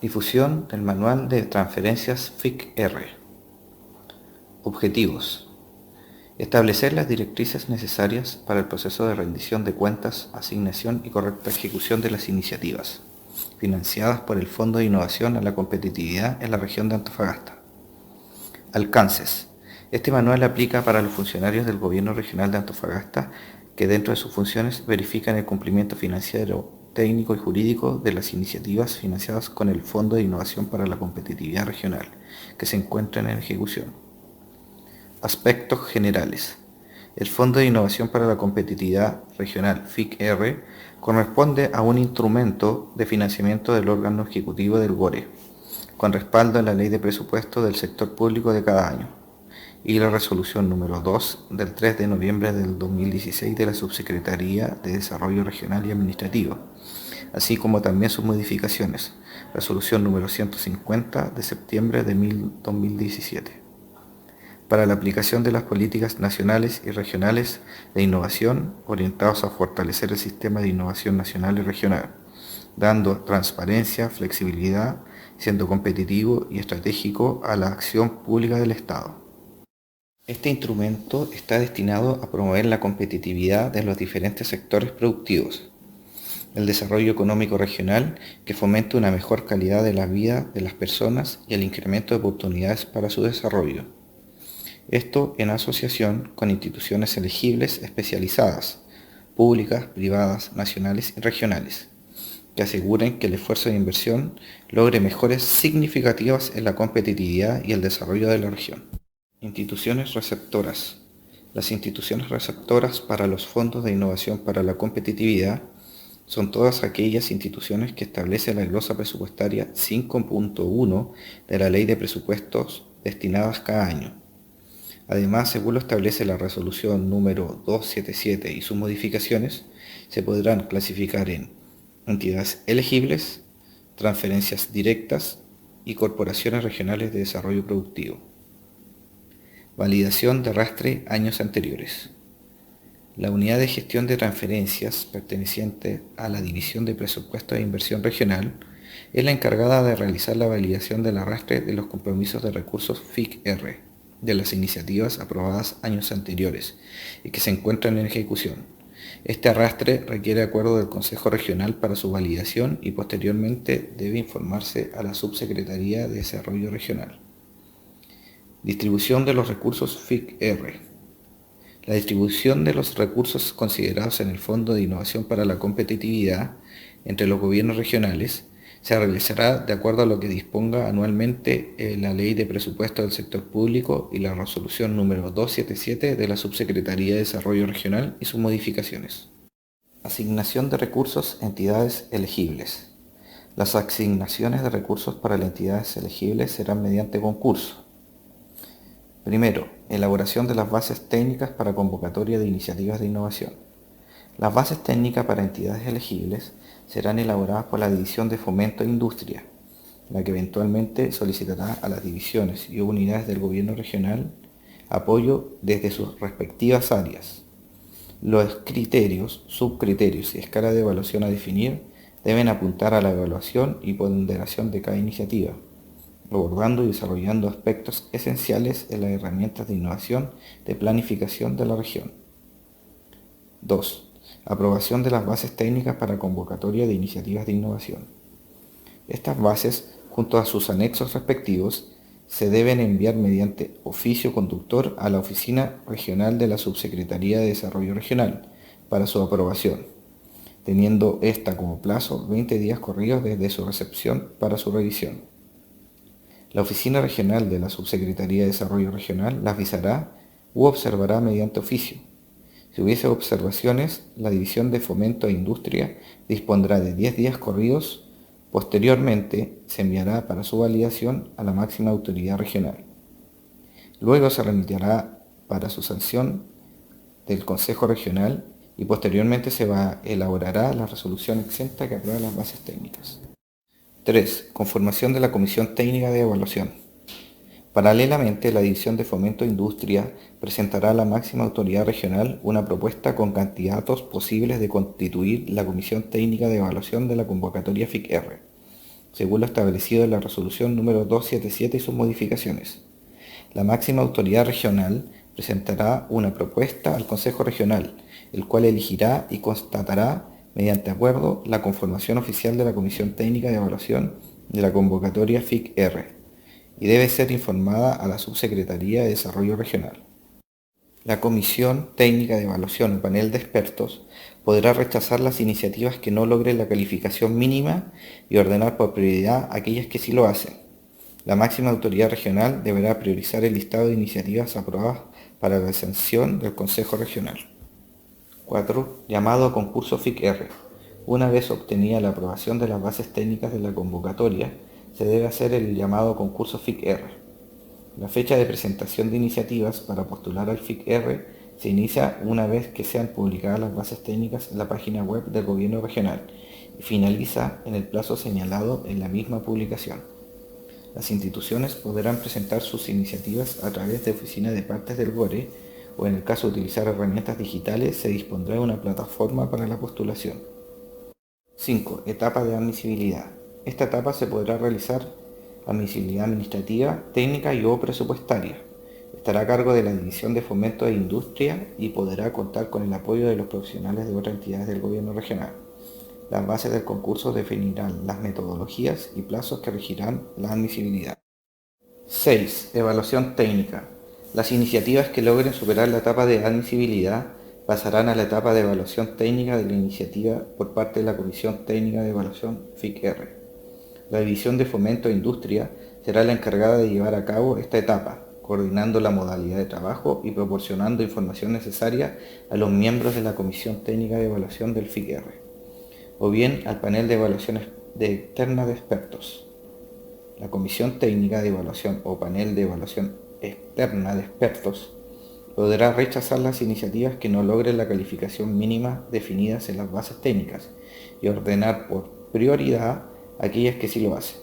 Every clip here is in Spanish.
Difusión del Manual de Transferencias FIC-R. Objetivos. Establecer las directrices necesarias para el proceso de rendición de cuentas, asignación y correcta ejecución de las iniciativas financiadas por el Fondo de Innovación a la Competitividad en la región de Antofagasta. Alcances. Este manual aplica para los funcionarios del Gobierno Regional de Antofagasta que dentro de sus funciones verifican el cumplimiento financiero, técnico y jurídico de las iniciativas financiadas con el Fondo de Innovación para la Competitividad Regional, que se encuentran en ejecución. Aspectos generales. El Fondo de Innovación para la Competitividad Regional, FIC-R, corresponde a un instrumento de financiamiento del órgano ejecutivo del GORE, con respaldo en la Ley de Presupuesto del Sector Público de cada año, y la resolución número 2 del 3 de noviembre del 2016 de la Subsecretaría de Desarrollo Regional y Administrativo, así como también sus modificaciones, resolución número 150 de septiembre de 2017, para la aplicación de las políticas nacionales y regionales de innovación orientados a fortalecer el sistema de innovación nacional y regional, dando transparencia, flexibilidad, siendo competitivo y estratégico a la acción pública del Estado. Este instrumento está destinado a promover la competitividad de los diferentes sectores productivos, el desarrollo económico regional que fomente una mejor calidad de la vida de las personas y el incremento de oportunidades para su desarrollo. Esto en asociación con instituciones elegibles especializadas, públicas, privadas, nacionales y regionales, que aseguren que el esfuerzo de inversión logre mejoras significativas en la competitividad y el desarrollo de la región. Instituciones receptoras. Las instituciones receptoras para los fondos de innovación para la competitividad son todas aquellas instituciones que establece la glosa presupuestaria 5.1 de la Ley de Presupuestos destinadas cada año. Además, según lo establece la resolución número 277 y sus modificaciones, se podrán clasificar en entidades elegibles, transferencias directas y corporaciones regionales de desarrollo productivo. Validación de arrastre años anteriores. La unidad de gestión de transferencias perteneciente a la División de Presupuesto de Inversión Regional es la encargada de realizar la validación del arrastre de los compromisos de recursos FIC-R de las iniciativas aprobadas años anteriores y que se encuentran en ejecución. Este arrastre requiere acuerdo del Consejo Regional para su validación y posteriormente debe informarse a la Subsecretaría de Desarrollo Regional. Distribución de los recursos FIC-R. La distribución de los recursos considerados en el Fondo de Innovación para la Competitividad entre los gobiernos regionales se realizará de acuerdo a lo que disponga anualmente la Ley de Presupuesto del Sector Público y la resolución número 277 de la Subsecretaría de Desarrollo Regional y sus modificaciones. Asignación de recursos a entidades elegibles. Las asignaciones de recursos para las entidades elegibles serán mediante concurso. Primero, elaboración de las bases técnicas para convocatoria de iniciativas de innovación. Las bases técnicas para entidades elegibles serán elaboradas por la División de Fomento e Industria, la que eventualmente solicitará a las divisiones y unidades del gobierno regional apoyo desde sus respectivas áreas. Los criterios, subcriterios y escala de evaluación a definir deben apuntar a la evaluación y ponderación de cada iniciativa, abordando y desarrollando aspectos esenciales en las herramientas de innovación de planificación de la región. 2. Aprobación de las bases técnicas para convocatoria de iniciativas de innovación. Estas bases, junto a sus anexos respectivos, se deben enviar mediante oficio conductor a la Oficina Regional de la Subsecretaría de Desarrollo Regional para su aprobación, teniendo esta como plazo 20 días corridos desde su recepción para su revisión. La Oficina Regional de la Subsecretaría de Desarrollo Regional las visará u observará mediante oficio. Si hubiese observaciones, la División de Fomento e Industria dispondrá de 10 días corridos. Posteriormente, se enviará para su validación a la máxima autoridad regional. Luego se remitirá para su sanción del Consejo Regional y posteriormente se elaborará la resolución exenta que aprueba las bases técnicas. 3. Conformación de la Comisión Técnica de Evaluación. Paralelamente, la División de Fomento e Industria presentará a la máxima autoridad regional una propuesta con candidatos posibles de constituir la Comisión Técnica de Evaluación de la convocatoria FIC-R, según lo establecido en la resolución número 277 y sus modificaciones. La máxima autoridad regional presentará una propuesta al Consejo Regional, el cual elegirá y constatará, mediante acuerdo, la conformación oficial de la Comisión Técnica de Evaluación de la convocatoria FIC-R, y debe ser informada a la Subsecretaría de Desarrollo Regional. La Comisión Técnica de Evaluación o panel de expertos podrá rechazar las iniciativas que no logren la calificación mínima y ordenar por prioridad aquellas que sí lo hacen. La máxima autoridad regional deberá priorizar el listado de iniciativas aprobadas para la sanción del Consejo Regional. 4. Llamado a concurso FIC-R. Una vez obtenida la aprobación de las bases técnicas de la convocatoria, se debe hacer el llamado a concurso FIC-R. La fecha de presentación de iniciativas para postular al FIC-R se inicia una vez que sean publicadas las bases técnicas en la página web del Gobierno Regional y finaliza en el plazo señalado en la misma publicación. Las instituciones podrán presentar sus iniciativas a través de oficinas de partes del GORE o en el caso de utilizar herramientas digitales se dispondrá de una plataforma para la postulación. 5. Etapa de admisibilidad. Esta etapa se podrá realizar admisibilidad administrativa, técnica y o presupuestaria. Estará a cargo de la División de Fomento e Industria y podrá contar con el apoyo de los profesionales de otras entidades del Gobierno Regional. Las bases del concurso definirán las metodologías y plazos que regirán la admisibilidad. 6. Evaluación técnica. Las iniciativas que logren superar la etapa de admisibilidad pasarán a la etapa de evaluación técnica de la iniciativa por parte de la Comisión Técnica de Evaluación FIC-R. La División de Fomento e Industria será la encargada de llevar a cabo esta etapa, coordinando la modalidad de trabajo y proporcionando información necesaria a los miembros de la Comisión Técnica de Evaluación del FIC-R, o bien al panel de evaluación externa de expertos. La Comisión Técnica de Evaluación o panel de evaluación externa de expertos podrá rechazar las iniciativas que no logren la calificación mínima definidas en las bases técnicas y ordenar por prioridad aquellas que sí lo hacen.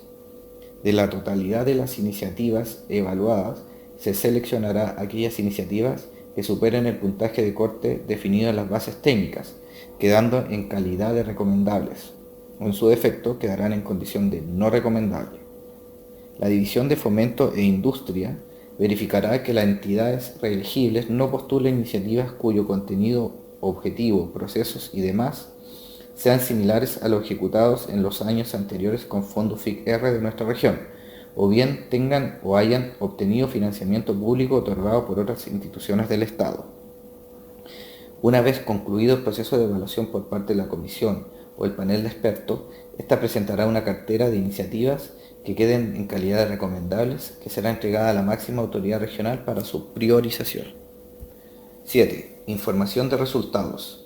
De la totalidad de las iniciativas evaluadas, se seleccionará aquellas iniciativas que superen el puntaje de corte definido en las bases técnicas, quedando en calidad de recomendables, o en su defecto quedarán en condición de no recomendable. La División de Fomento e Industria verificará que las entidades reelegibles no postulen iniciativas cuyo contenido, objetivo, procesos y demás sean similares a los ejecutados en los años anteriores con fondos FIC-R de nuestra región, o bien tengan o hayan obtenido financiamiento público otorgado por otras instituciones del Estado. Una vez concluido el proceso de evaluación por parte de la Comisión o el panel de expertos, esta presentará una cartera de iniciativas que queden en calidad de recomendables, que será entregada a la máxima autoridad regional para su priorización. 7. Información de resultados.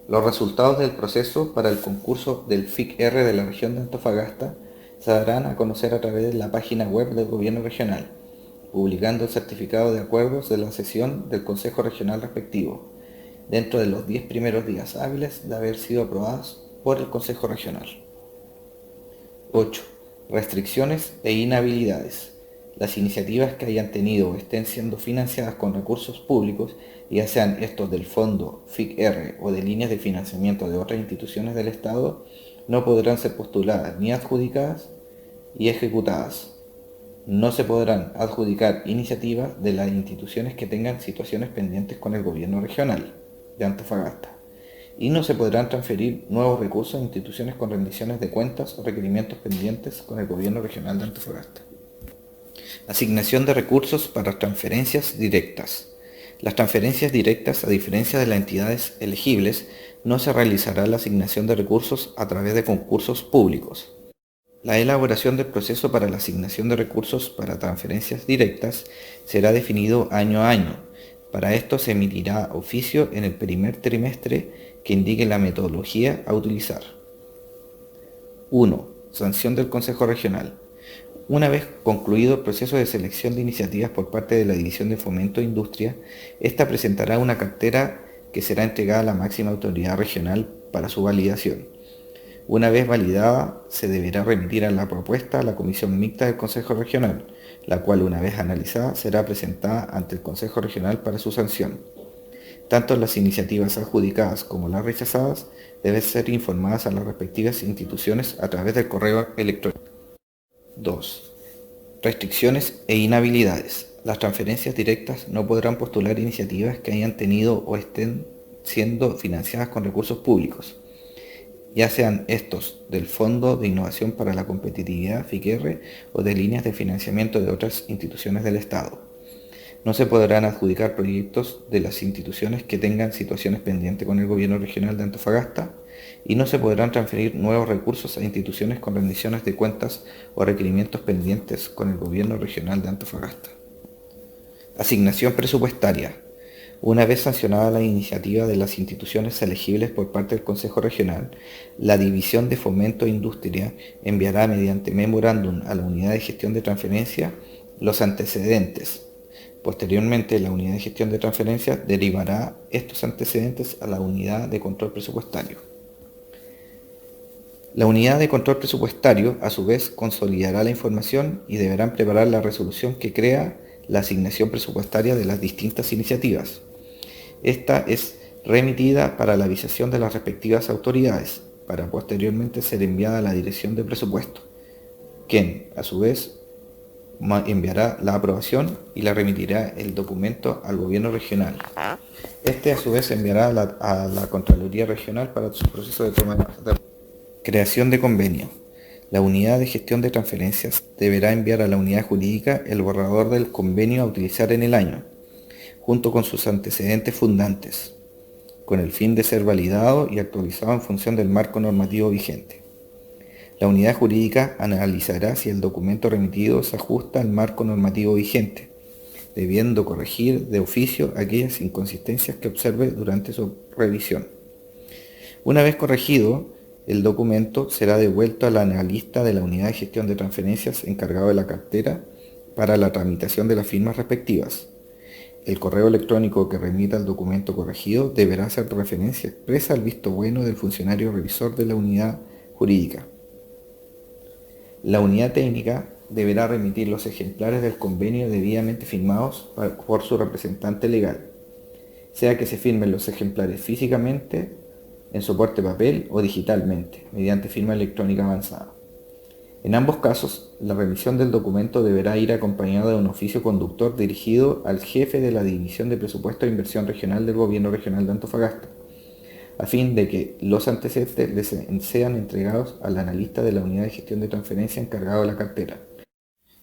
Los resultados del proceso para el concurso del FIC-R de la región de Antofagasta se darán a conocer a través de la página web del Gobierno Regional, publicando el certificado de acuerdos de la sesión del Consejo Regional respectivo, dentro de los 10 primeros días hábiles de haber sido aprobadas por el Consejo Regional. 8. Restricciones e inhabilidades. Las iniciativas que hayan tenido o estén siendo financiadas con recursos públicos, ya sean estos del Fondo FIC-R o de líneas de financiamiento de otras instituciones del Estado, no podrán ser postuladas ni adjudicadas y ejecutadas. No se podrán adjudicar iniciativas de las instituciones que tengan situaciones pendientes con el Gobierno Regional de Antofagasta. Y no se podrán transferir nuevos recursos a instituciones con rendiciones de cuentas o requerimientos pendientes con el Gobierno Regional de Antofagasta. Asignación de recursos para transferencias directas. Las transferencias directas, a diferencia de las entidades elegibles, no se realizará la asignación de recursos a través de concursos públicos. La elaboración del proceso para la asignación de recursos para transferencias directas será definido año a año. Para esto se emitirá oficio en el primer trimestre que indique la metodología a utilizar. 1. Sanción del Consejo Regional. Una vez concluido el proceso de selección de iniciativas por parte de la División de Fomento e Industria, esta presentará una cartera que será entregada a la máxima autoridad regional para su validación. Una vez validada, se deberá remitir a la propuesta a la Comisión Mixta del Consejo Regional, la cual, una vez analizada, será presentada ante el Consejo Regional para su sanción. Tanto las iniciativas adjudicadas como las rechazadas deben ser informadas a las respectivas instituciones a través del correo electrónico. 2. Restricciones e inhabilidades. Las transferencias directas no podrán postular iniciativas que hayan tenido o estén siendo financiadas con recursos públicos, ya sean estos del Fondo de Innovación para la Competitividad, FICR, o de líneas de financiamiento de otras instituciones del Estado. No se podrán adjudicar proyectos de las instituciones que tengan situaciones pendientes con el Gobierno Regional de Antofagasta y no se podrán transferir nuevos recursos a instituciones con rendiciones de cuentas o requerimientos pendientes con el Gobierno Regional de Antofagasta. Asignación presupuestaria. Una vez sancionada la iniciativa de las instituciones elegibles por parte del Consejo Regional, la División de Fomento e Industria enviará mediante memorándum a la Unidad de Gestión de Transferencias los antecedentes. Posteriormente, la Unidad de Gestión de Transferencias derivará estos antecedentes a la Unidad de Control Presupuestario. La Unidad de Control Presupuestario, a su vez, consolidará la información y deberán preparar la resolución que crea la asignación presupuestaria de las distintas iniciativas. Esta es remitida para la avisación de las respectivas autoridades, para posteriormente ser enviada a la Dirección de Presupuesto, quien, a su vez, enviará la aprobación y la remitirá el documento al Gobierno Regional. Este, a su vez, enviará a la Contraloría Regional para su proceso de toma de creación de convenio. La Unidad de Gestión de Transferencias deberá enviar a la Unidad Jurídica el borrador del convenio a utilizar en el año, junto con sus antecedentes fundantes, con el fin de ser validado y actualizado en función del marco normativo vigente. La Unidad Jurídica analizará si el documento remitido se ajusta al marco normativo vigente, debiendo corregir de oficio aquellas inconsistencias que observe durante su revisión. Una vez corregido, el documento será devuelto al analista de la Unidad de Gestión de Transferencias encargado de la cartera para la tramitación de las firmas respectivas. El correo electrónico que remita el documento corregido deberá hacer referencia expresa al visto bueno del funcionario revisor de la Unidad Jurídica. La Unidad Técnica deberá remitir los ejemplares del convenio debidamente firmados por su representante legal, sea que se firmen los ejemplares físicamente, en soporte papel o digitalmente, mediante firma electrónica avanzada. En ambos casos, la remisión del documento deberá ir acompañada de un oficio conductor dirigido al jefe de la División de Presupuesto e Inversión Regional del Gobierno Regional de Antofagasta, a fin de que los antecedentes les sean entregados al analista de la Unidad de Gestión de Transferencia encargado de la cartera,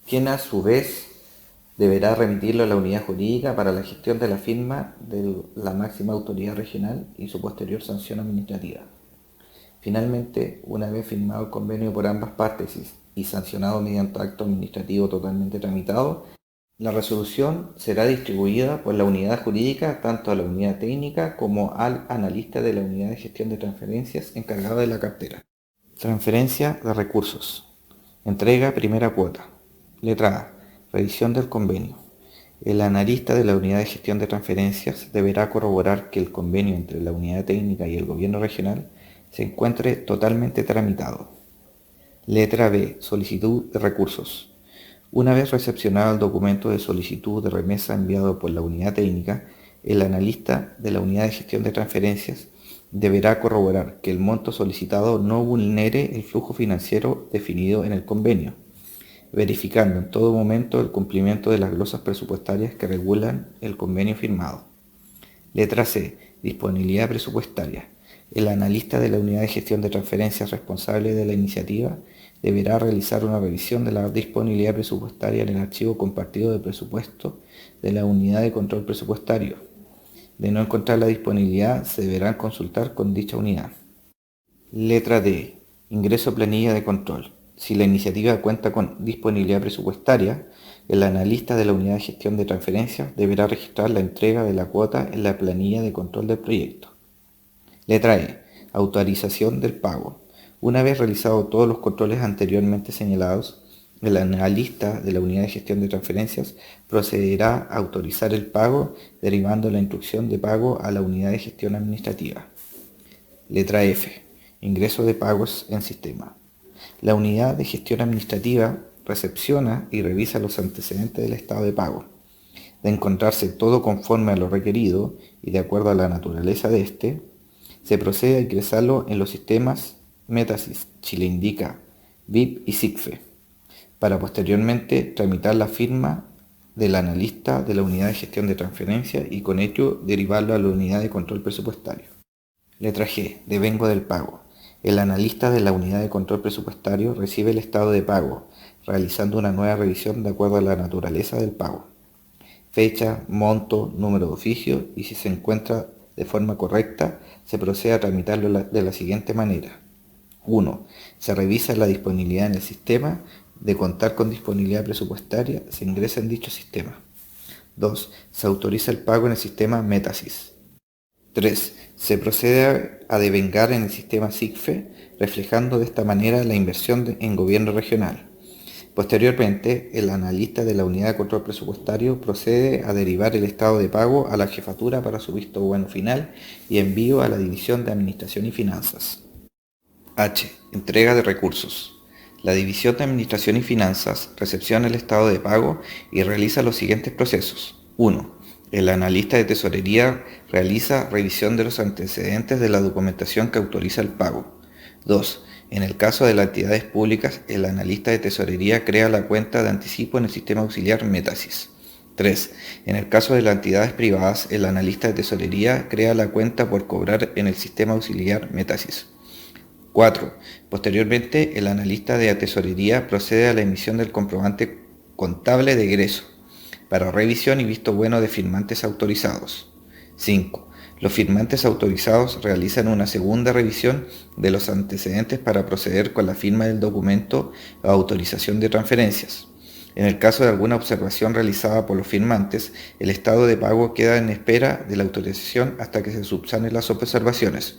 quien a su vez deberá remitirlo a la Unidad Jurídica para la gestión de la firma de la máxima autoridad regional y su posterior sanción administrativa. Finalmente, una vez firmado el convenio por ambas partes y sancionado mediante acto administrativo totalmente tramitado, la resolución será distribuida por la unidad jurídica tanto a la unidad técnica como al analista de la unidad de gestión de transferencias encargado de la cartera. Transferencia de recursos. Entrega primera cuota. Letra A. Revisión del convenio. El analista de la unidad de gestión de transferencias deberá corroborar que el convenio entre la unidad técnica y el gobierno regional se encuentre totalmente tramitado. Letra B. Solicitud de recursos. Una vez recepcionado el documento de solicitud de remesa enviado por la unidad técnica, el analista de la unidad de gestión de transferencias deberá corroborar que el monto solicitado no vulnere el flujo financiero definido en el convenio, verificando en todo momento el cumplimiento de las glosas presupuestarias que regulan el convenio firmado. Letra C. Disponibilidad presupuestaria. El analista de la unidad de gestión de transferencias responsable de la iniciativa deberá realizar una revisión de la disponibilidad presupuestaria en el archivo compartido de presupuesto de la unidad de control presupuestario. De no encontrar la disponibilidad, se deberá consultar con dicha unidad. Letra D. Ingreso a planilla de control. Si la iniciativa cuenta con disponibilidad presupuestaria, el analista de la unidad de gestión de transferencias deberá registrar la entrega de la cuota en la planilla de control del proyecto. Letra E. Autorización del pago. Una vez realizados todos los controles anteriormente señalados, el analista de la unidad de gestión de transferencias procederá a autorizar el pago, derivando la instrucción de pago a la unidad de gestión administrativa. Letra F. Ingreso de pagos en sistema. La unidad de gestión administrativa recepciona y revisa los antecedentes del estado de pago. De encontrarse todo conforme a lo requerido y de acuerdo a la naturaleza de este, se procede a ingresarlo en los sistemas Metasys, Chile Indica, VIP y SICFE. para posteriormente tramitar la firma del analista de la unidad de gestión de transferencia y con ello derivarlo a la unidad de control presupuestario. Letra G. Devengo del pago. El analista de la unidad de control presupuestario recibe el estado de pago, realizando una nueva revisión de acuerdo a la naturaleza del pago. Fecha, monto, número de oficio y si se encuentra de forma correcta, se procede a tramitarlo de la siguiente manera. 1. Se revisa la disponibilidad en el sistema. De contar con disponibilidad presupuestaria, se ingresa en dicho sistema. 2. Se autoriza el pago en el sistema Metasys. 3. Se procede a devengar en el sistema SIGFE, reflejando de esta manera la inversión en gobierno regional. Posteriormente, el analista de la unidad de control presupuestario procede a derivar el estado de pago a la jefatura para su visto bueno final y envío a la División de Administración y Finanzas. H. Entrega de recursos. La División de Administración y Finanzas recepciona el estado de pago y realiza los siguientes procesos. 1. El analista de tesorería realiza revisión de los antecedentes de la documentación que autoriza el pago. 2. En el caso de las entidades públicas, el analista de tesorería crea la cuenta de anticipo en el sistema auxiliar Metasys. 3. En el caso de las entidades privadas, el analista de tesorería crea la cuenta por cobrar en el sistema auxiliar Metasys. 4. Posteriormente, el analista de tesorería procede a la emisión del comprobante contable de egreso para revisión y visto bueno de firmantes autorizados. 5. Los firmantes autorizados realizan una segunda revisión de los antecedentes para proceder con la firma del documento o autorización de transferencias. En el caso de alguna observación realizada por los firmantes, el estado de pago queda en espera de la autorización hasta que se subsanen las observaciones.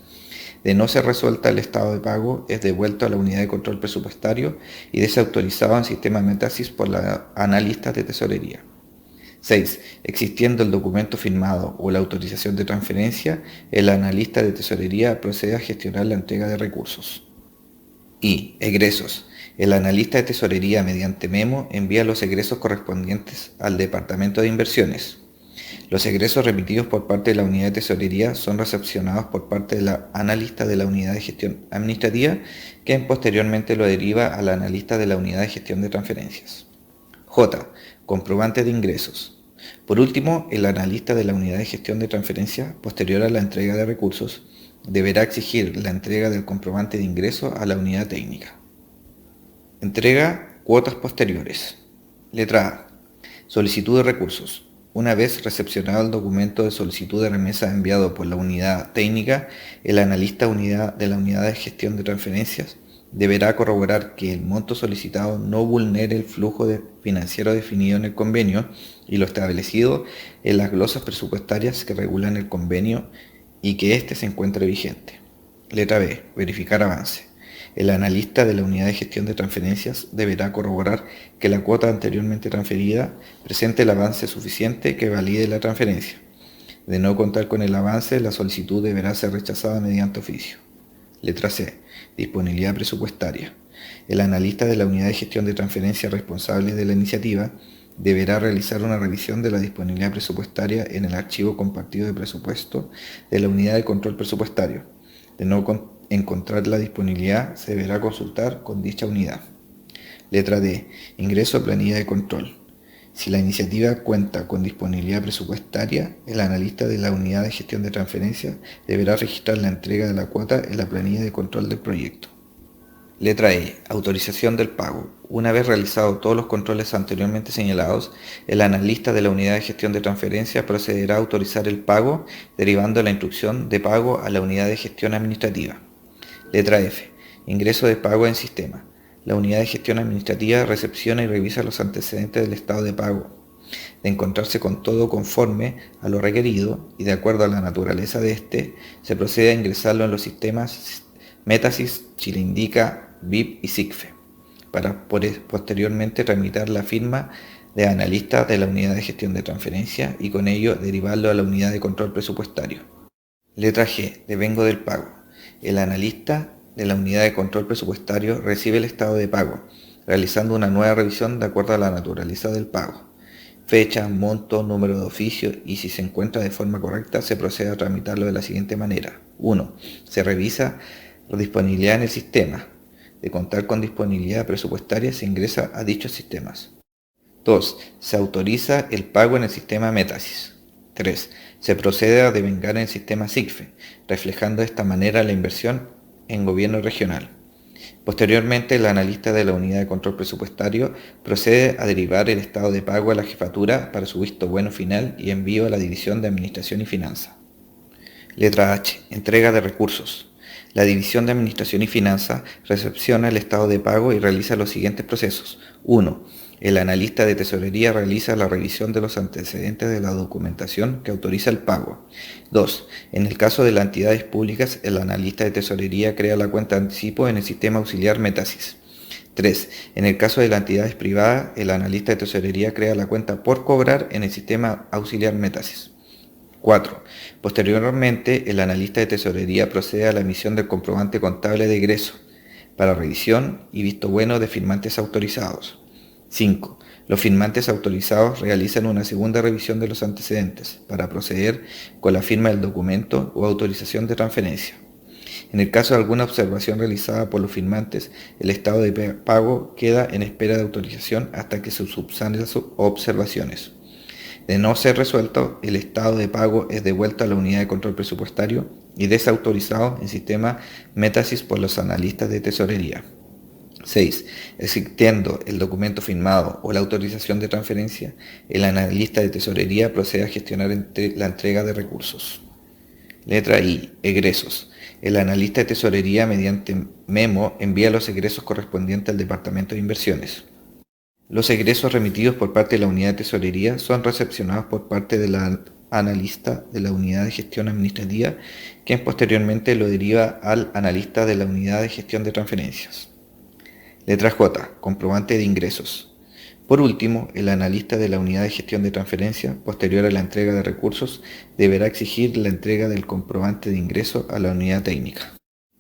De no ser resuelta el estado de pago, es devuelto a la unidad de control presupuestario y desautorizado en sistema Metasys por la analista de tesorería. 6. Existiendo el documento firmado o la autorización de transferencia, el analista de tesorería procede a gestionar la entrega de recursos. Y egresos. El analista de tesorería mediante memo envía los egresos correspondientes al Departamento de Inversiones. Los egresos remitidos por parte de la unidad de tesorería son recepcionados por parte de la analista de la unidad de gestión administrativa, quien posteriormente lo deriva al analista de la unidad de gestión de transferencias. J. Comprobante de ingresos. Por último, el analista de la unidad de gestión de transferencias, posterior a la entrega de recursos, deberá exigir la entrega del comprobante de ingreso a la unidad técnica. Entrega cuotas posteriores. Letra A. Solicitud de recursos. Una vez recepcionado el documento de solicitud de remesa enviado por la unidad técnica, el analista de la unidad de gestión de transferencias deberá corroborar que el monto solicitado no vulnere el flujo financiero definido en el convenio y lo establecido en las glosas presupuestarias que regulan el convenio y que éste se encuentre vigente. Letra B. Verificar avance. El analista de la unidad de gestión de transferencias deberá corroborar que la cuota anteriormente transferida presente el avance suficiente que valide la transferencia. De no contar con el avance, la solicitud deberá ser rechazada mediante oficio. Letra C. Disponibilidad presupuestaria. El analista de la unidad de gestión de transferencias responsable de la iniciativa deberá realizar una revisión de la disponibilidad presupuestaria en el archivo compartido de presupuesto de la unidad de control presupuestario. De no encontrar la disponibilidad, se deberá consultar con dicha unidad. Letra D. Ingreso a planilla de control. Si la iniciativa cuenta con disponibilidad presupuestaria, el analista de la unidad de gestión de transferencias deberá registrar la entrega de la cuota en la planilla de control del proyecto. Letra E. Autorización del pago. Una vez realizados todos los controles anteriormente señalados, el analista de la unidad de gestión de transferencias procederá a autorizar el pago, derivando la instrucción de pago a la unidad de gestión administrativa. Letra F. Ingreso de pago en sistema. La unidad de gestión administrativa recepciona y revisa los antecedentes del estado de pago. De encontrarse con todo conforme a lo requerido y de acuerdo a la naturaleza de este, se procede a ingresarlo en los sistemas Metasys, Chile Indica, VIP y SIGFE, para posteriormente tramitar la firma de analista de la unidad de gestión de transferencia y con ello derivarlo a la unidad de control presupuestario. Letra G. Devengo del pago. El analista de la unidad de control presupuestario recibe el estado de pago, realizando una nueva revisión de acuerdo a la naturaleza del pago. Fecha, monto, número de oficio y si se encuentra de forma correcta se procede a tramitarlo de la siguiente manera. 1. Se revisa la disponibilidad en el sistema. de contar con disponibilidad presupuestaria, se ingresa a dichos sistemas. 2. Se autoriza el pago en el sistema Métasis. 3. Se procede a devengar en el sistema SIGFE, reflejando de esta manera la inversión en gobierno regional. Posteriormente, el analista de la unidad de control presupuestario procede a derivar el estado de pago a la jefatura para su visto bueno final y envío a la División de Administración y Finanzas. Letra H. Entrega de recursos. La División de Administración y Finanzas recepciona el estado de pago y realiza los siguientes procesos. 1. El analista de tesorería realiza la revisión de los antecedentes de la documentación que autoriza el pago. 2. En el caso de las entidades públicas, el analista de tesorería crea la cuenta de anticipo en el sistema auxiliar Métasis. 3. En el caso de las entidades privadas, el analista de tesorería crea la cuenta por cobrar en el sistema auxiliar Métasis. 4. Posteriormente, el analista de tesorería procede a la emisión del comprobante contable de egreso para revisión y visto bueno de firmantes autorizados. 5. Los firmantes autorizados realizan una segunda revisión de los antecedentes para proceder con la firma del documento o autorización de transferencia. En el caso de alguna observación realizada por los firmantes, el estado de pago queda en espera de autorización hasta que se subsanen las observaciones. De no ser resuelto, el estado de pago es devuelto a la unidad de control presupuestario y desautorizado en sistema Métasis por los analistas de tesorería. 6. Existiendo el documento firmado o la autorización de transferencia, el analista de tesorería procede a gestionar la entrega de recursos. Letra I. Egresos. El analista de tesorería, mediante memo, envía los egresos correspondientes al Departamento de Inversiones. Los egresos remitidos por parte de la unidad de tesorería son recepcionados por parte del analista de la unidad de gestión administrativa, quien posteriormente lo deriva al analista de la unidad de gestión de transferencias. Letra J. Comprobante de ingresos. Por último, el analista de la unidad de gestión de transferencias, posterior a la entrega de recursos, deberá exigir la entrega del comprobante de ingreso a la unidad técnica.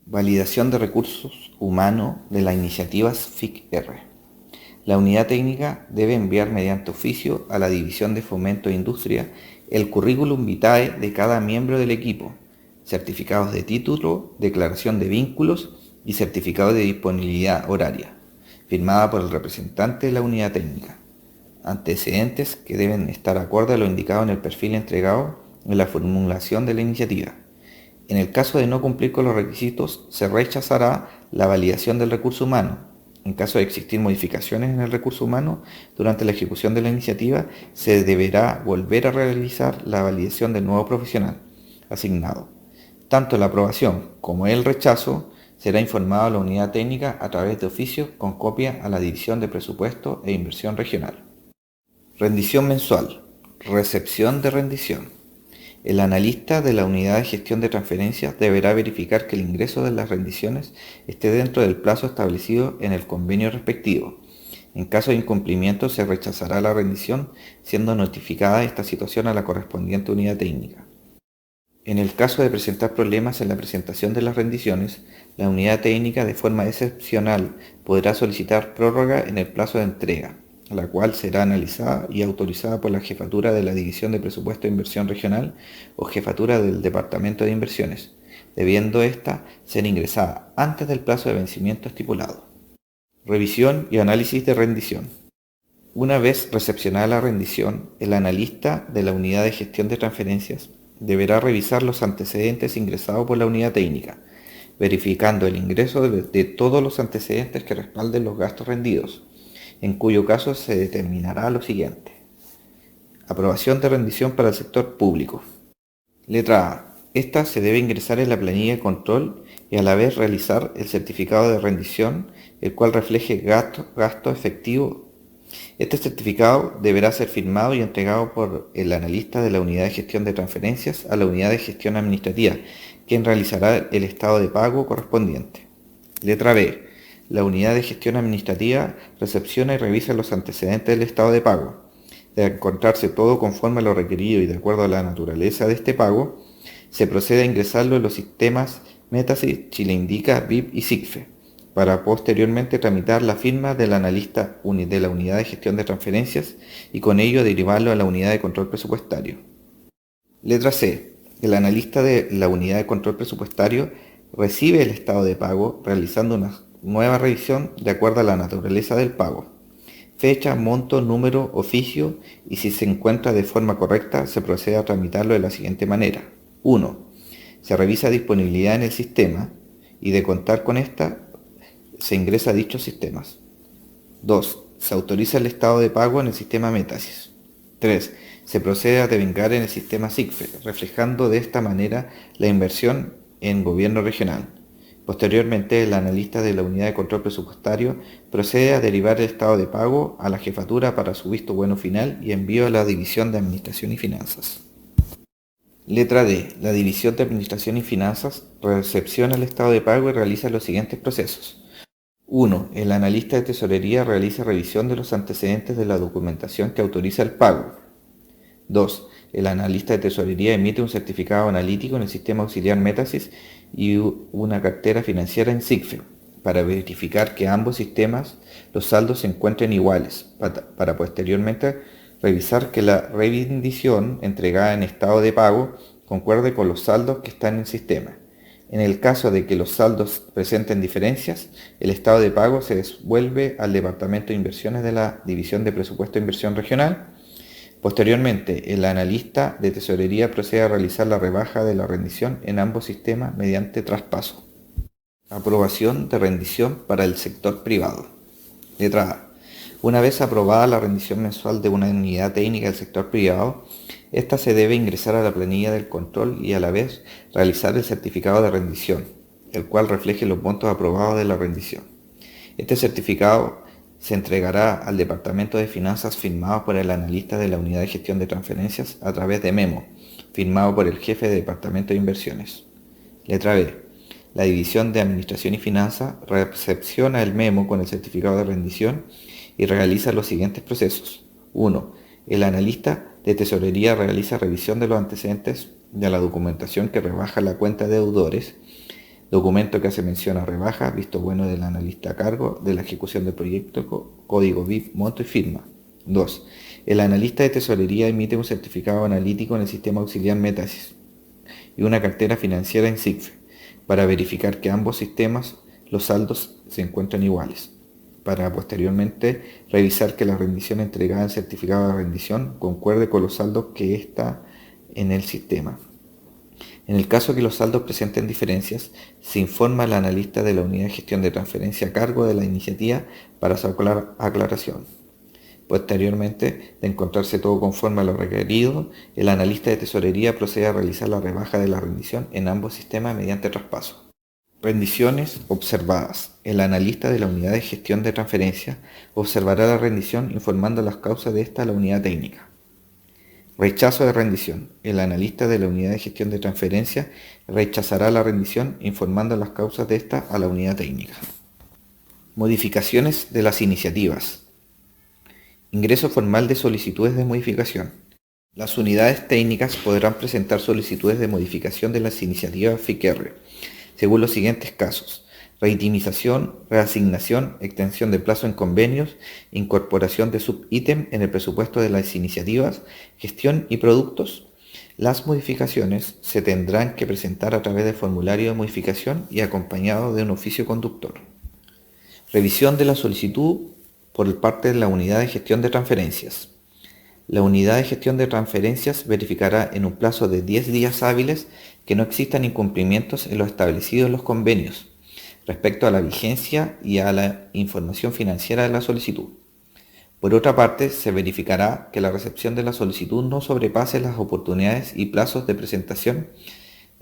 Validación de recursos humanos de las iniciativas FIC-R. La unidad técnica debe enviar mediante oficio a la División de Fomento e Industria el currículum vitae de cada miembro del equipo, certificados de título, declaración de vínculos y certificado de disponibilidad horaria, firmada por el representante de la unidad técnica. Antecedentes que deben estar acorde a lo indicado en el perfil entregado en la formulación de la iniciativa. En el caso de no cumplir con los requisitos, se rechazará la validación del recurso humano. En caso de existir modificaciones en el recurso humano durante la ejecución de la iniciativa, se deberá volver a realizar la validación del nuevo profesional asignado. Tanto la aprobación como el rechazo será informado a la unidad técnica a través de oficio con copia a la División de Presupuesto e Inversión Regional. Rendición mensual. Recepción de rendición. El analista de la unidad de gestión de transferencias deberá verificar que el ingreso de las rendiciones esté dentro del plazo establecido en el convenio respectivo. En caso de incumplimiento, se rechazará la rendición, siendo notificada esta situación a la correspondiente unidad técnica. En el caso de presentar problemas en la presentación de las rendiciones, la unidad técnica de forma excepcional podrá solicitar prórroga en el plazo de entrega, la cual será analizada y autorizada por la jefatura de la División de Presupuesto e Inversión Regional o jefatura del Departamento de Inversiones, debiendo ésta ser ingresada antes del plazo de vencimiento estipulado. Revisión y análisis de rendición. Una vez recepcionada la rendición, el analista de la unidad de gestión de transferencias deberá revisar los antecedentes ingresados por la unidad técnica, verificando el ingreso de todos los antecedentes que respalden los gastos rendidos, en cuyo caso se determinará lo siguiente. Aprobación de rendición para el sector público. Letra A. Esta se debe ingresar en la planilla de control y a la vez realizar el certificado de rendición, el cual refleje gasto efectivo. Este certificado deberá ser firmado y entregado por el analista de la unidad de gestión de transferencias a la unidad de gestión administrativa, quien realizará el estado de pago correspondiente. Letra B. La unidad de gestión administrativa recepciona y revisa los antecedentes del estado de pago. De encontrarse todo conforme a lo requerido y de acuerdo a la naturaleza de este pago, se procede a ingresarlo en los sistemas Métasis, Chileindica, VIP y SIGFE, para posteriormente tramitar la firma del analista de la unidad de gestión de transferencias y con ello derivarlo a la unidad de control presupuestario. Letra C. El analista de la unidad de control presupuestario recibe el estado de pago realizando una nueva revisión de acuerdo a la naturaleza del pago. Fecha, monto, número, oficio y si se encuentra de forma correcta se procede a tramitarlo de la siguiente manera. 1. Se revisa disponibilidad en el sistema y de contar con esta se ingresa a dichos sistemas. 2. Se autoriza el estado de pago en el sistema Metasis. 3. Se procede a devengar en el sistema SIGFE, reflejando de esta manera la inversión en gobierno regional. Posteriormente, el analista de la unidad de control presupuestario procede a derivar el estado de pago a la jefatura para su visto bueno final y envío a la División de Administración y Finanzas. Letra D. La División de Administración y Finanzas recepciona el estado de pago y realiza los siguientes procesos. 1. El analista de tesorería realiza revisión de los antecedentes de la documentación que autoriza el pago. 2. El analista de tesorería emite un certificado analítico en el sistema auxiliar Metasis y una cartera financiera en SIGFE para verificar que ambos sistemas los saldos se encuentren iguales, para posteriormente revisar que la rendición entregada en estado de pago concuerde con los saldos que están en el sistema. En el caso de que los saldos presenten diferencias, el estado de pago se devuelve al Departamento de Inversiones de la División de Presupuesto e Inversión Regional. Posteriormente, el analista de tesorería procede a realizar la rebaja de la rendición en ambos sistemas mediante traspaso. Aprobación de rendición para el sector privado. Letra A. Una vez aprobada la rendición mensual de una unidad técnica del sector privado, esta se debe ingresar a la planilla del control y a la vez realizar el certificado de rendición, el cual refleje los montos aprobados de la rendición. Este certificado se entregará al Departamento de Finanzas firmado por el analista de la Unidad de Gestión de Transferencias a través de memo, firmado por el jefe de Departamento de Inversiones. Letra B. La División de Administración y Finanzas recepciona el memo con el certificado de rendición y realiza los siguientes procesos. 1. El analista de tesorería realiza revisión de los antecedentes de la documentación que rebaja la cuenta de deudores, documento que hace mención a rebaja, visto bueno del analista a cargo de la ejecución del proyecto, código BIP, monto y firma. 2. El analista de tesorería emite un certificado analítico en el sistema auxiliar Metasis y una cartera financiera en SIGFE para verificar que ambos sistemas los saldos se encuentran iguales, para posteriormente revisar que la rendición entregada en certificado de rendición concuerde con los saldos que está en el sistema. En el caso que los saldos presenten diferencias, se informa al analista de la unidad de gestión de transferencia a cargo de la iniciativa para su aclaración. Posteriormente, de encontrarse todo conforme a lo requerido, el analista de tesorería procede a realizar la rebaja de la rendición en ambos sistemas mediante traspaso. Rendiciones observadas. El analista de la unidad de gestión de transferencia observará la rendición informando las causas de esta a la unidad técnica. Rechazo de rendición. El analista de la unidad de gestión de transferencia rechazará la rendición informando las causas de esta a la unidad técnica. Modificaciones de las iniciativas. Ingreso formal de solicitudes de modificación. Las unidades técnicas podrán presentar solicitudes de modificación de las iniciativas FIQR, según los siguientes casos: reitimización, reasignación, extensión de plazo en convenios, incorporación de subítem en el presupuesto de las iniciativas, gestión y productos. Las modificaciones se tendrán que presentar a través del formulario de modificación y acompañado de un oficio conductor. Revisión de la solicitud por parte de la unidad de gestión de transferencias. La unidad de gestión de transferencias verificará en un plazo de 10 días hábiles que no existan incumplimientos en lo establecido en los convenios respecto a la vigencia y a la información financiera de la solicitud. Por otra parte, se verificará que la recepción de la solicitud no sobrepase las oportunidades y plazos de presentación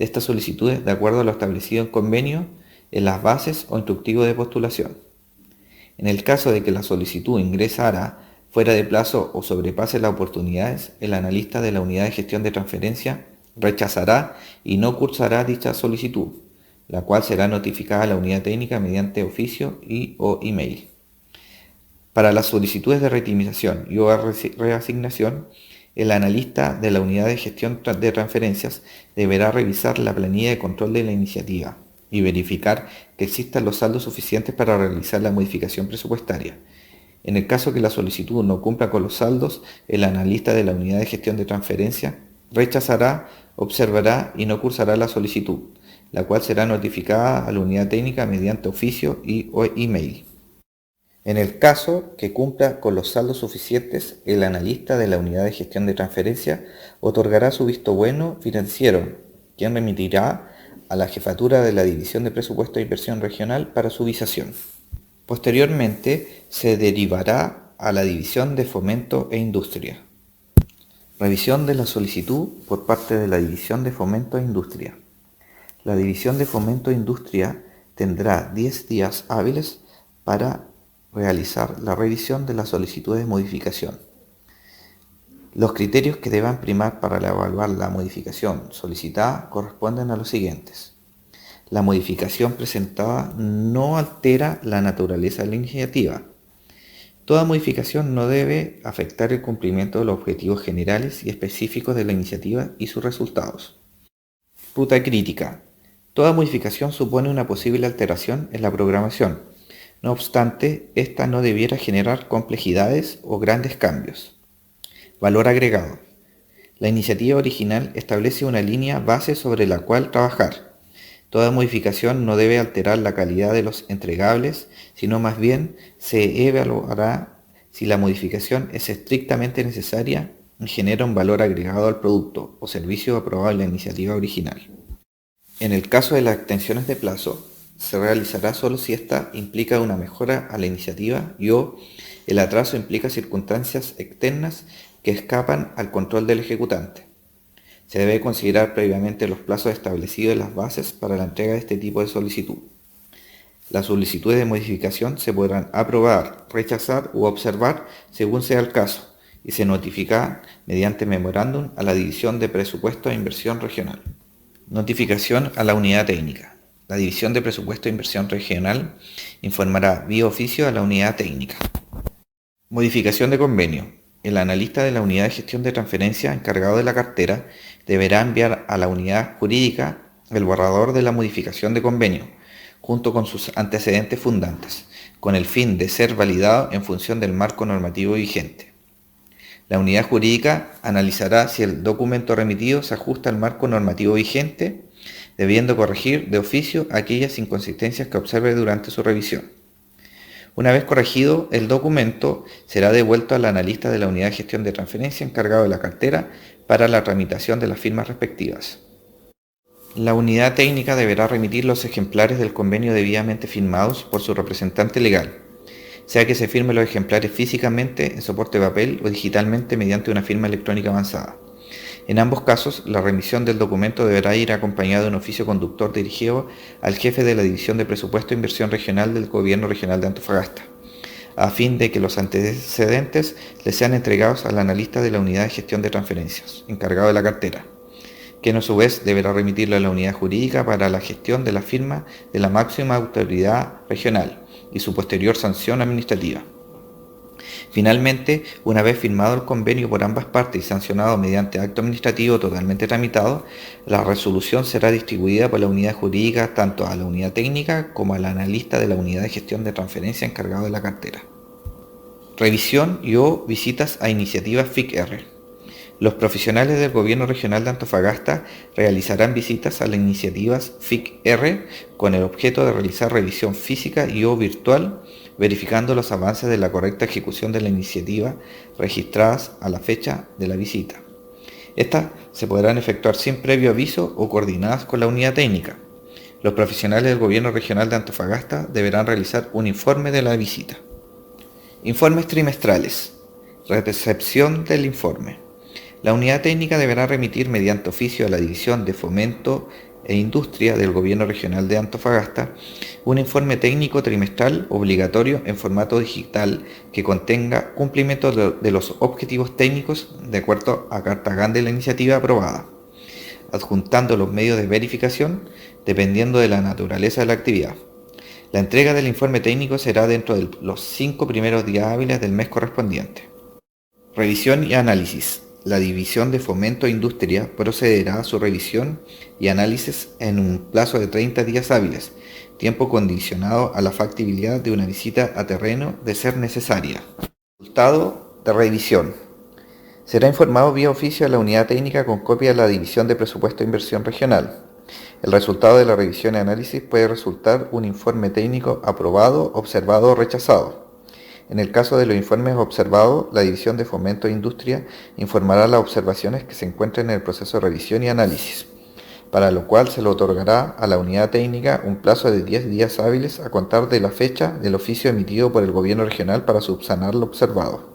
de estas solicitudes de acuerdo a lo establecido en convenio, en las bases o instructivo de postulación. En el caso de que la solicitud ingresara fuera de plazo o sobrepase las oportunidades, el analista de la unidad de gestión de transferencia rechazará y no cursará dicha solicitud, la cual será notificada a la unidad técnica mediante oficio y/o email. Para las solicitudes de reitimización y o reasignación, el analista de la unidad de gestión de transferencias deberá revisar la planilla de control de la iniciativa y verificar que existan los saldos suficientes para realizar la modificación presupuestaria. En el caso que la solicitud no cumpla con los saldos, el analista de la unidad de gestión de transferencia rechazará, observará y no cursará la solicitud, la cual será notificada a la unidad técnica mediante oficio o email. En el caso que cumpla con los saldos suficientes, el analista de la unidad de gestión de transferencia otorgará su visto bueno financiero, quien remitirá a la jefatura de la División de Presupuesto e Inversión Regional para su visación. Posteriormente, se derivará a la División de Fomento e Industria. Revisión de la solicitud por parte de la División de Fomento e Industria. La División de Fomento e Industria tendrá 10 días hábiles para realizar la revisión de la solicitud de modificación. Los criterios que deban primar para evaluar la modificación solicitada corresponden a los siguientes. La modificación presentada no altera la naturaleza de la iniciativa. Toda modificación no debe afectar el cumplimiento de los objetivos generales y específicos de la iniciativa y sus resultados. Ruta crítica. Toda modificación supone una posible alteración en la programación. No obstante, esta no debiera generar complejidades o grandes cambios. Valor agregado. La iniciativa original establece una línea base sobre la cual trabajar. Toda modificación no debe alterar la calidad de los entregables, sino más bien se evaluará si la modificación es estrictamente necesaria y genera un valor agregado al producto o servicio aprobado en la iniciativa original. En el caso de las extensiones de plazo, se realizará solo si ésta implica una mejora a la iniciativa o el atraso implica circunstancias externas que escapan al control del ejecutante. Se debe considerar previamente los plazos establecidos en las bases para la entrega de este tipo de solicitud. Las solicitudes de modificación se podrán aprobar, rechazar u observar según sea el caso y se notificará mediante memorándum a la División de Presupuesto e Inversión Regional. Notificación a la unidad técnica. La División de Presupuesto e Inversión Regional informará vía oficio a la unidad técnica. Modificación de convenio. El analista de la unidad de gestión de transferencia encargado de la cartera deberá enviar a la unidad jurídica el borrador de la modificación de convenio, junto con sus antecedentes fundantes, con el fin de ser validado en función del marco normativo vigente. La unidad jurídica analizará si el documento remitido se ajusta al marco normativo vigente, debiendo corregir de oficio aquellas inconsistencias que observe durante su revisión. Una vez corregido el documento, será devuelto al analista de la unidad de gestión de transferencia encargado de la cartera para la tramitación de las firmas respectivas. La unidad técnica deberá remitir los ejemplares del convenio debidamente firmados por su representante legal, sea que se firmen los ejemplares físicamente en soporte de papel o digitalmente mediante una firma electrónica avanzada. En ambos casos, la remisión del documento deberá ir acompañado de un oficio conductor dirigido al jefe de la División de Presupuesto e Inversión Regional del Gobierno Regional de Antofagasta, a fin de que los antecedentes le sean entregados al analista de la Unidad de Gestión de Transferencias, encargado de la cartera, quien a su vez deberá remitirlo a la unidad jurídica para la gestión de la firma de la máxima autoridad regional y su posterior sanción administrativa. Finalmente, una vez firmado el convenio por ambas partes y sancionado mediante acto administrativo totalmente tramitado, la resolución será distribuida por la unidad jurídica tanto a la unidad técnica como al analista de la unidad de gestión de transferencia encargado de la cartera. Revisión o visitas a iniciativas FIC-R. Los profesionales del Gobierno Regional de Antofagasta realizarán visitas a las iniciativas FIC-R con el objeto de realizar revisión física o virtual, verificando los avances de la correcta ejecución de la iniciativa registradas a la fecha de la visita. Estas se podrán efectuar sin previo aviso o coordinadas con la unidad técnica. Los profesionales del Gobierno Regional de Antofagasta deberán realizar un informe de la visita. Informes trimestrales. Recepción del informe. La unidad técnica deberá remitir mediante oficio a la División de Fomento e Industria del Gobierno Regional de Antofagasta un informe técnico trimestral obligatorio en formato digital que contenga cumplimiento de los objetivos técnicos de acuerdo a Carta GAN de la iniciativa aprobada, adjuntando los medios de verificación dependiendo de la naturaleza de la actividad. La entrega del informe técnico será dentro de los 5 primeros días hábiles del mes correspondiente. Revisión y análisis. La División de Fomento e Industria procederá a su revisión y análisis en un plazo de 30 días hábiles, tiempo condicionado a la factibilidad de una visita a terreno de ser necesaria. Resultado de revisión. Será informado vía oficio a la unidad técnica con copia de la División de Presupuesto e Inversión Regional. El resultado de la revisión y análisis puede resultar un informe técnico aprobado, observado o rechazado. En el caso de los informes observados, la División de Fomento e Industria informará las observaciones que se encuentren en el proceso de revisión y análisis, para lo cual se le otorgará a la unidad técnica un plazo de 10 días hábiles a contar de la fecha del oficio emitido por el Gobierno regional para subsanar lo observado.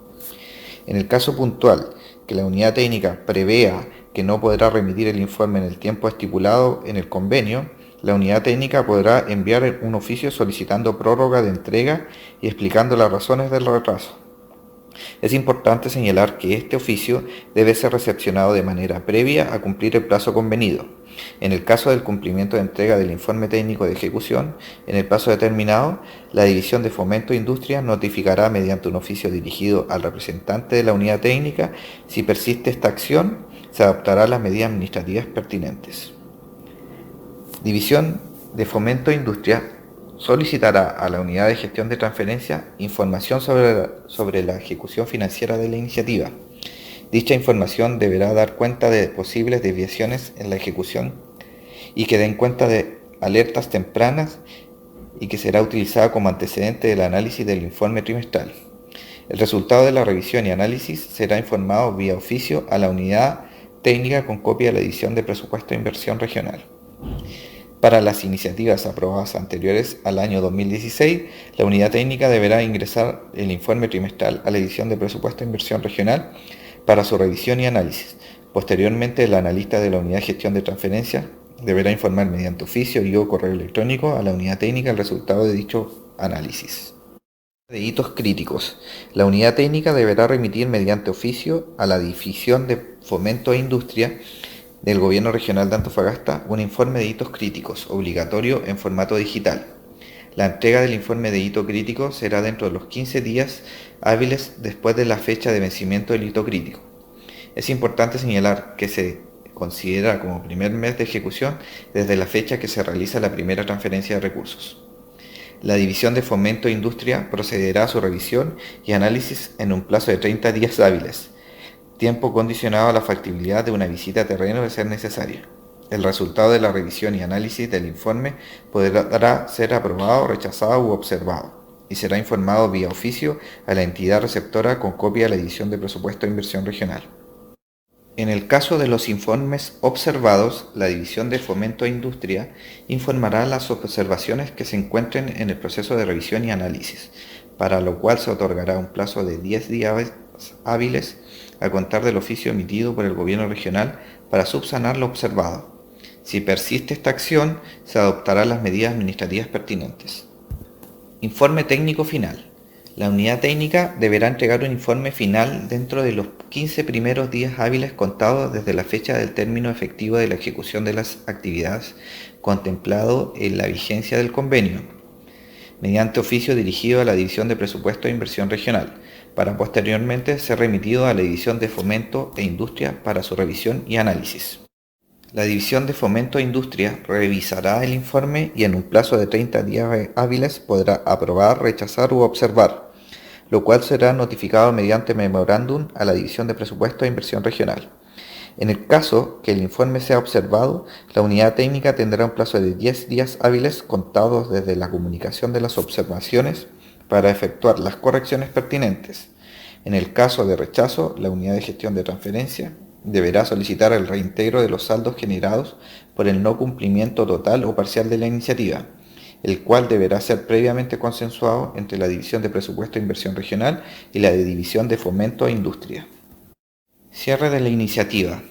En el caso puntual que la unidad técnica prevea que no podrá remitir el informe en el tiempo estipulado en el convenio, la unidad técnica podrá enviar un oficio solicitando prórroga de entrega y explicando las razones del retraso. Es importante señalar que este oficio debe ser recepcionado de manera previa a cumplir el plazo convenido. En el caso del cumplimiento de entrega del informe técnico de ejecución, en el plazo determinado, la División de Fomento e Industria notificará mediante un oficio dirigido al representante de la unidad técnica. Si persiste esta acción, se adoptarán las medidas administrativas pertinentes. División de Fomento e Industria solicitará a la Unidad de Gestión de Transferencia información sobre la ejecución financiera de la iniciativa. Dicha información deberá dar cuenta de posibles desviaciones en la ejecución y que den cuenta de alertas tempranas y que será utilizada como antecedente del análisis del informe trimestral. El resultado de la revisión y análisis será informado vía oficio a la unidad técnica con copia de la edición de presupuesto de inversión regional. Para las iniciativas aprobadas anteriores al año 2016, la unidad técnica deberá ingresar el informe trimestral a la edición de presupuesto de inversión regional para su revisión y análisis. Posteriormente, el analista de la unidad de gestión de transferencias deberá informar mediante oficio y o correo electrónico a la unidad técnica el resultado de dicho análisis. De hitos críticos. La unidad técnica deberá remitir mediante oficio a la División de Fomento e Industria del Gobierno Regional de Antofagasta un informe de hitos críticos, obligatorio en formato digital. La entrega del informe de hito crítico será dentro de los 15 días hábiles después de la fecha de vencimiento del hito crítico. Es importante señalar que se considera como primer mes de ejecución desde la fecha que se realiza la primera transferencia de recursos. La División de Fomento e Industria procederá a su revisión y análisis en un plazo de 30 días hábiles, tiempo condicionado a la factibilidad de una visita a terreno de ser necesaria. El resultado de la revisión y análisis del informe podrá ser aprobado, rechazado u observado, y será informado vía oficio a la entidad receptora con copia de la edición de presupuesto de inversión regional. En el caso de los informes observados, la División de Fomento e Industria informará las observaciones que se encuentren en el proceso de revisión y análisis, para lo cual se otorgará un plazo de 10 días hábiles a contar del oficio emitido por el Gobierno regional para subsanar lo observado. Si persiste esta acción, se adoptarán las medidas administrativas pertinentes. Informe técnico final. La unidad técnica deberá entregar un informe final dentro de los 15 primeros días hábiles contados desde la fecha del término efectivo de la ejecución de las actividades contemplado en la vigencia del convenio, mediante oficio dirigido a la División de Presupuesto de Inversión Regional, para posteriormente ser remitido a la División de Fomento e Industria para su revisión y análisis. La División de Fomento e Industria revisará el informe y en un plazo de 30 días hábiles podrá aprobar, rechazar u observar, lo cual será notificado mediante memorándum a la División de Presupuesto e Inversión Regional. En el caso que el informe sea observado, la unidad técnica tendrá un plazo de 10 días hábiles contados desde la comunicación de las observaciones para efectuar las correcciones pertinentes. En el caso de rechazo, la unidad de gestión de transferencia deberá solicitar el reintegro de los saldos generados por el no cumplimiento total o parcial de la iniciativa, el cual deberá ser previamente consensuado entre la División de Presupuesto e Inversión Regional y la División de Fomento e Industria. Cierre de la iniciativa.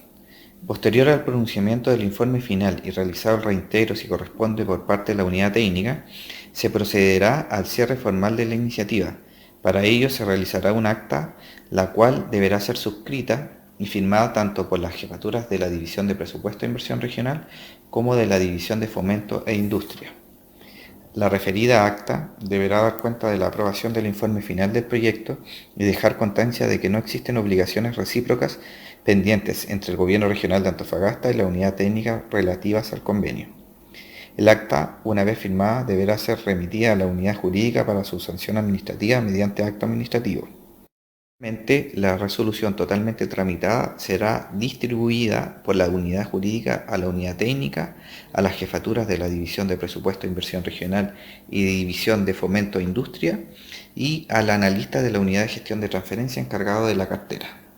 Posterior al pronunciamiento del informe final y realizado el reintegro si corresponde por parte de la unidad técnica, se procederá al cierre formal de la iniciativa. Para ello se realizará un acta, la cual deberá ser suscrita y firmada tanto por las jefaturas de la División de Presupuesto e Inversión Regional como de la División de Fomento e Industria. La referida acta deberá dar cuenta de la aprobación del informe final del proyecto y dejar constancia de que no existen obligaciones recíprocas pendientes entre el Gobierno Regional de Antofagasta y la unidad técnica relativas al convenio. El acta, una vez firmada, deberá ser remitida a la unidad jurídica para su sanción administrativa mediante acto administrativo. La resolución totalmente tramitada será distribuida por la unidad jurídica a la unidad técnica, a las jefaturas de la División de Presupuesto e Inversión Regional y de División de Fomento e Industria y al analista de la unidad de gestión de transferencia encargado de la cartera.